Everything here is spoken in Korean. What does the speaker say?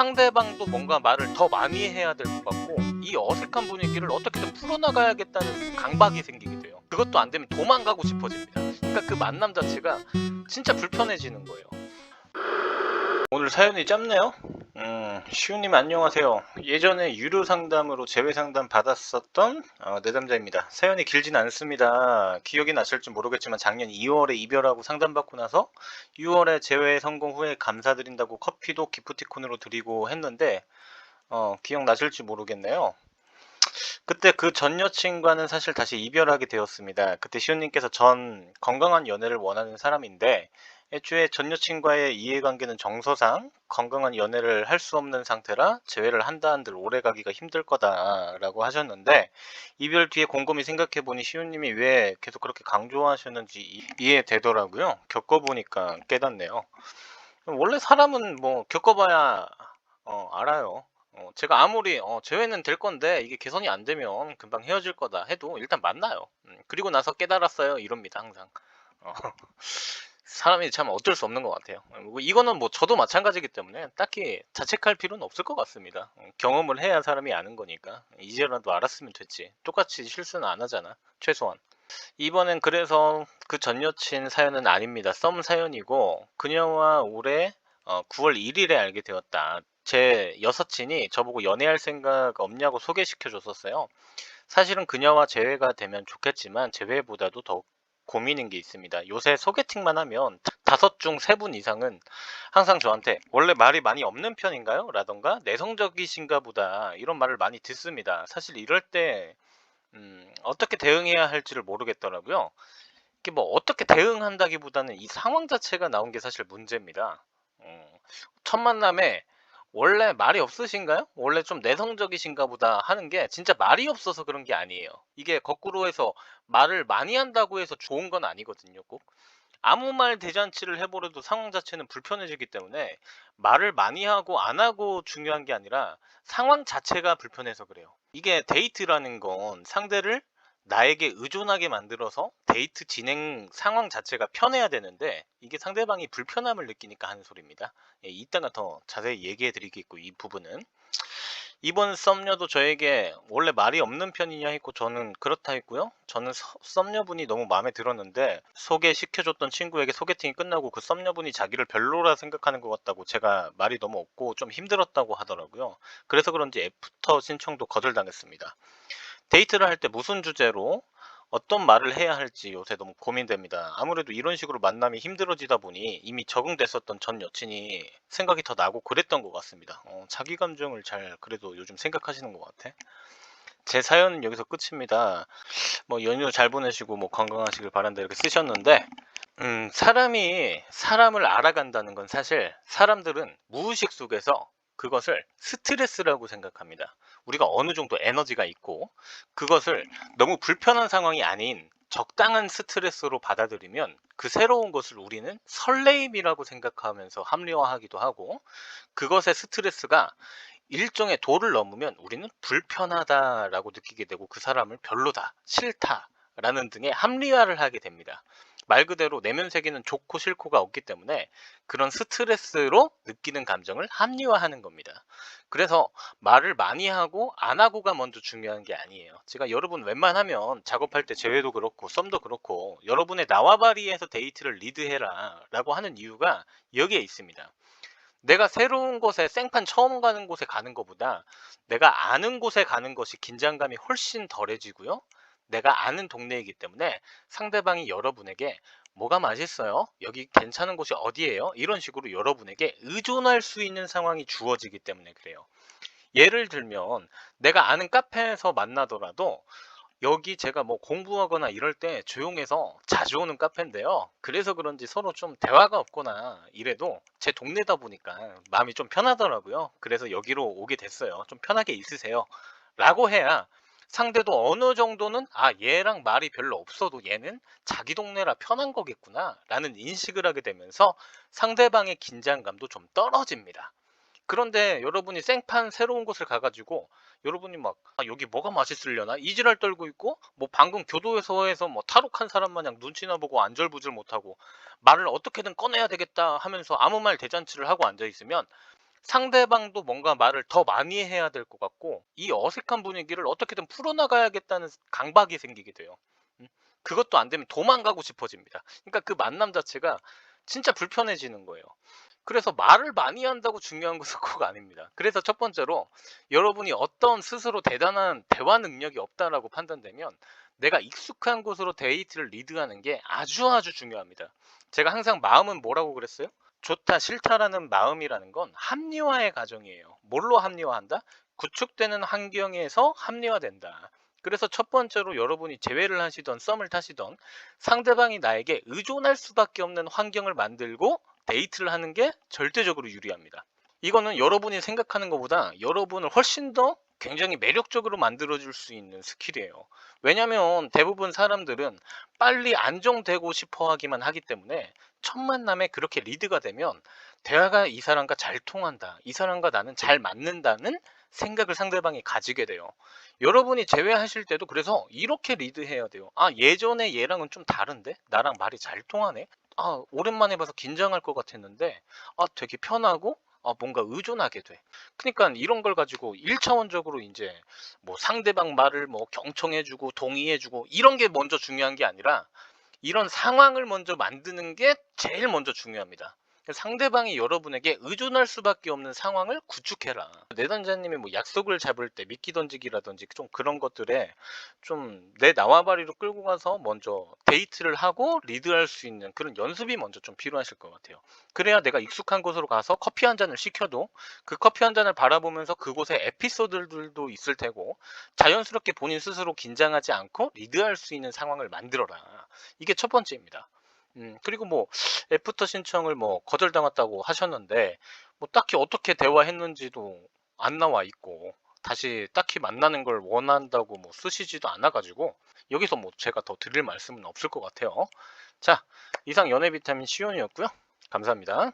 상대방도 뭔가 말을 더 많이 해야 될 것 같고, 이 어색한 분위기를 어떻게든 풀어나가야겠다는 강박이 생기게 돼요. 그것도 안 되면 도망가고 싶어집니다. 그러니까 그 만남 자체가 진짜 불편해지는 거예요. 오늘 사연이 짧네요. 시우님 안녕하세요. 예전에 유료 상담으로 재회 상담 받았었던 내담자입니다. 사연이 길진 않습니다. 기억이 나실지 모르겠지만 작년 2월에 이별하고 상담받고 나서 6월에 재회 성공 후에 감사드린다고 커피도 기프티콘으로 드리고 했는데 기억나실지 모르겠네요. 그때 그 전 여친과는 사실 다시 이별하게 되었습니다. 그때 시우님께서 전 건강한 연애를 원하는 사람인데 애초에 전 여친과의 이해관계는 정서상 건강한 연애를 할 수 없는 상태라 재회를 한다 한들 오래가기가 힘들 거다라고 하셨는데, 이별 뒤에 곰곰이 생각해보니 시우님이 왜 계속 그렇게 강조하셨는지 이해되더라고요. 겪어보니까 깨닫네요. 원래 사람은 뭐 겪어봐야 알아요. 제가 아무리 재회는 될 건데 이게 개선이 안 되면 금방 헤어질 거다 해도 일단 만나요. 그리고 나서 깨달았어요 이럽니다 항상. 어, 사람이 참 어쩔 수 없는 것 같아요. 뭐 이거는 뭐 저도 마찬가지이기 때문에 딱히 자책할 필요는 없을 것 같습니다. 경험을 해야 사람이 아는 거니까 이제라도 알았으면 됐지. 똑같이 실수는 안 하잖아 최소한. 이번엔 그래서 그 전 여친 사연은 아닙니다. 썸 사연이고, 그녀와 올해 9월 1일에 알게 되었다. 제 여사친이 저보고 연애할 생각 없냐고 소개시켜 줬었어요. 사실은 그녀와 재회가 되면 좋겠지만 재회보다도 더 고민인 게 있습니다. 요새 소개팅만 하면 5중 3분 이상은 항상 저한테 원래 말이 많이 없는 편인가요? 라던가 내성적이신가 보다 이런 말을 많이 듣습니다. 사실 이럴 때 어떻게 대응해야 할지를 모르겠더라고요. 이게 뭐 어떻게 대응한다기보다는 이 상황 자체가 나온 게 사실 문제입니다. 첫 만남에 원래 말이 없으신가요? 원래 좀 내성적이신가 보다 하는 게 진짜 말이 없어서 그런 게 아니에요. 이게 거꾸로 해서 말을 많이 한다고 해서 좋은 건 아니거든요, 꼭. 아무 말 대잔치를 해버려도 상황 자체는 불편해지기 때문에 말을 많이 하고 안 하고 중요한 게 아니라 상황 자체가 불편해서 그래요. 이게 데이트라는 건 상대를 나에게 의존하게 만들어서 데이트 진행 상황 자체가 편해야 되는데 이게 상대방이 불편함을 느끼니까 하는 소리입니다. 예, 이따가 더 자세히 얘기해 드리겠고, 이 부분은 이번 썸녀도 저에게 원래 말이 없는 편이냐 했고 저는 그렇다 했고요. 저는 썸녀분이 너무 마음에 들었는데 소개시켜줬던 친구에게 소개팅이 끝나고 그 썸녀분이 자기를 별로라 생각하는 것 같다고, 제가 말이 너무 없고 좀 힘들었다고 하더라고요. 그래서 그런지 애프터 신청도 거절당했습니다. 데이트를 할 때 무슨 주제로 어떤 말을 해야 할지 요새 너무 고민됩니다. 아무래도 이런 식으로 만남이 힘들어지다 보니 이미 적응됐었던 전 여친이 생각이 더 나고 그랬던 것 같습니다. 자기 감정을 잘 그래도 요즘 생각하시는 것 같아. 제 사연은 여기서 끝입니다. 뭐 연휴 잘 보내시고 뭐 건강하시길 바란다 이렇게 쓰셨는데, 사람이 사람을 알아간다는 건 사실 사람들은 무의식 속에서 그것을 스트레스라고 생각합니다. 우리가 어느 정도 에너지가 있고 그것을 너무 불편한 상황이 아닌 적당한 스트레스로 받아들이면 그 새로운 것을 우리는 설레임이라고 생각하면서 합리화하기도 하고, 그것의 스트레스가 일정의 도를 넘으면 우리는 불편하다라고 느끼게 되고 그 사람을 별로다, 싫다라는 등의 합리화를 하게 됩니다. 말 그대로 내면 세계는 좋고 싫고가 없기 때문에 그런 스트레스로 느끼는 감정을 합리화하는 겁니다. 그래서 말을 많이 하고 안 하고가 먼저 중요한 게 아니에요. 제가 여러분 웬만하면 작업할 때 재회도 그렇고 썸도 그렇고 여러분의 나와바리에서 데이트를 리드해라 라고 하는 이유가 여기에 있습니다. 내가 새로운 곳에 생판 처음 가는 곳에 가는 것보다 내가 아는 곳에 가는 것이 긴장감이 훨씬 덜해지고요. 내가 아는 동네이기 때문에 상대방이 여러분에게 뭐가 맛있어요? 여기 괜찮은 곳이 어디예요? 이런 식으로 여러분에게 의존할 수 있는 상황이 주어지기 때문에 그래요. 예를 들면 내가 아는 카페에서 만나더라도 여기 제가 뭐 공부하거나 이럴 때 조용해서 자주 오는 카페인데요. 그래서 그런지 서로 좀 대화가 없거나 이래도 제 동네다 보니까 마음이 좀 편하더라고요. 그래서 여기로 오게 됐어요. 좀 편하게 있으세요. 라고 해야 상대도 어느 정도는 얘랑 말이 별로 없어도 얘는 자기 동네라 편한 거겠구나 라는 인식을 하게 되면서 상대방의 긴장감도 좀 떨어집니다. 그런데 여러분이 생판 새로운 곳을 가가지고 여러분이 막 여기 뭐가 맛있으려나 이지랄 떨고 있고, 뭐 방금 교도소에서 뭐 탈옥한 사람 마냥 눈치나 보고 안절부절 못하고 말을 어떻게든 꺼내야 되겠다 하면서 아무 말 대잔치를 하고 앉아 있으면 상대방도 뭔가 말을 더 많이 해야 될 것 같고 이 어색한 분위기를 어떻게든 풀어나가야겠다는 강박이 생기게 돼요. 음. 그것도 안 되면 도망가고 싶어집니다. 그러니까 그 만남 자체가 진짜 불편해지는 거예요. 그래서 말을 많이 한다고 중요한 것은 꼭 아닙니다. 그래서 첫 번째로 여러분이 어떤 스스로 대단한 대화 능력이 없다라고 판단되면 내가 익숙한 곳으로 데이트를 리드하는 게 아주 중요합니다. 제가 항상 마음은 뭐라고 그랬어요? 좋다 싫다라는 마음이라는 건 합리화의 과정이에요. 뭘로 합리화한다? 구축되는 환경에서 합리화된다. 그래서 첫 번째로 여러분이 재회를 하시던 썸을 타시던 상대방이 나에게 의존할 수밖에 없는 환경을 만들고 데이트를 하는 게 절대적으로 유리합니다. 이거는 여러분이 생각하는 것보다 여러분을 훨씬 더 굉장히 매력적으로 만들어줄 수 있는 스킬이에요. 왜냐면 대부분 사람들은 빨리 안정되고 싶어 하기만 하기 때문에 첫 만남에 그렇게 리드가 되면 대화가 이 사람과 잘 통한다. 이 사람과 나는 잘 맞는다는 생각을 상대방이 가지게 돼요. 여러분이 제외하실 때도 그래서 이렇게 리드해야 돼요. 아, 예전에 얘랑은 좀 다른데? 나랑 말이 잘 통하네? 아, 오랜만에 봐서 긴장할 것 같았는데, 아, 되게 편하고, 아, 뭔가 의존하게 돼. 그러니까 이런 걸 가지고 1차원적으로 이제 뭐 상대방 말을 뭐 경청해주고 동의해주고 이런 게 먼저 중요한 게 아니라 이런 상황을 먼저 만드는 게 제일 먼저 중요합니다. 상대방이 여러분에게 의존할 수밖에 없는 상황을 구축해라. 내담자님이 뭐 약속을 잡을 때 미끼 던지기라든지 좀 그런 것들에 좀 내縄바리로 끌고 가서 먼저 데이트를 하고 리드할 수 있는 그런 연습이 먼저 좀 필요하실 것 같아요. 그래야 내가 익숙한 곳으로 가서 커피 한 잔을 시켜도 그 커피 한 잔을 바라보면서 그곳에 에피소드들도 있을 테고 자연스럽게 본인 스스로 긴장하지 않고 리드할 수 있는 상황을 만들어라. 이게 첫 번째입니다. 그리고 뭐 애프터 신청을 뭐 거절당했다고 하셨는데 뭐 딱히 어떻게 대화했는지도 안 나와 있고 다시 딱히 만나는 걸 원한다고 뭐 쓰시지도 않아 가지고 여기서 뭐 제가 더 드릴 말씀은 없을 것 같아요. 자, 이상 연애 비타민 시온이었고요. 감사합니다.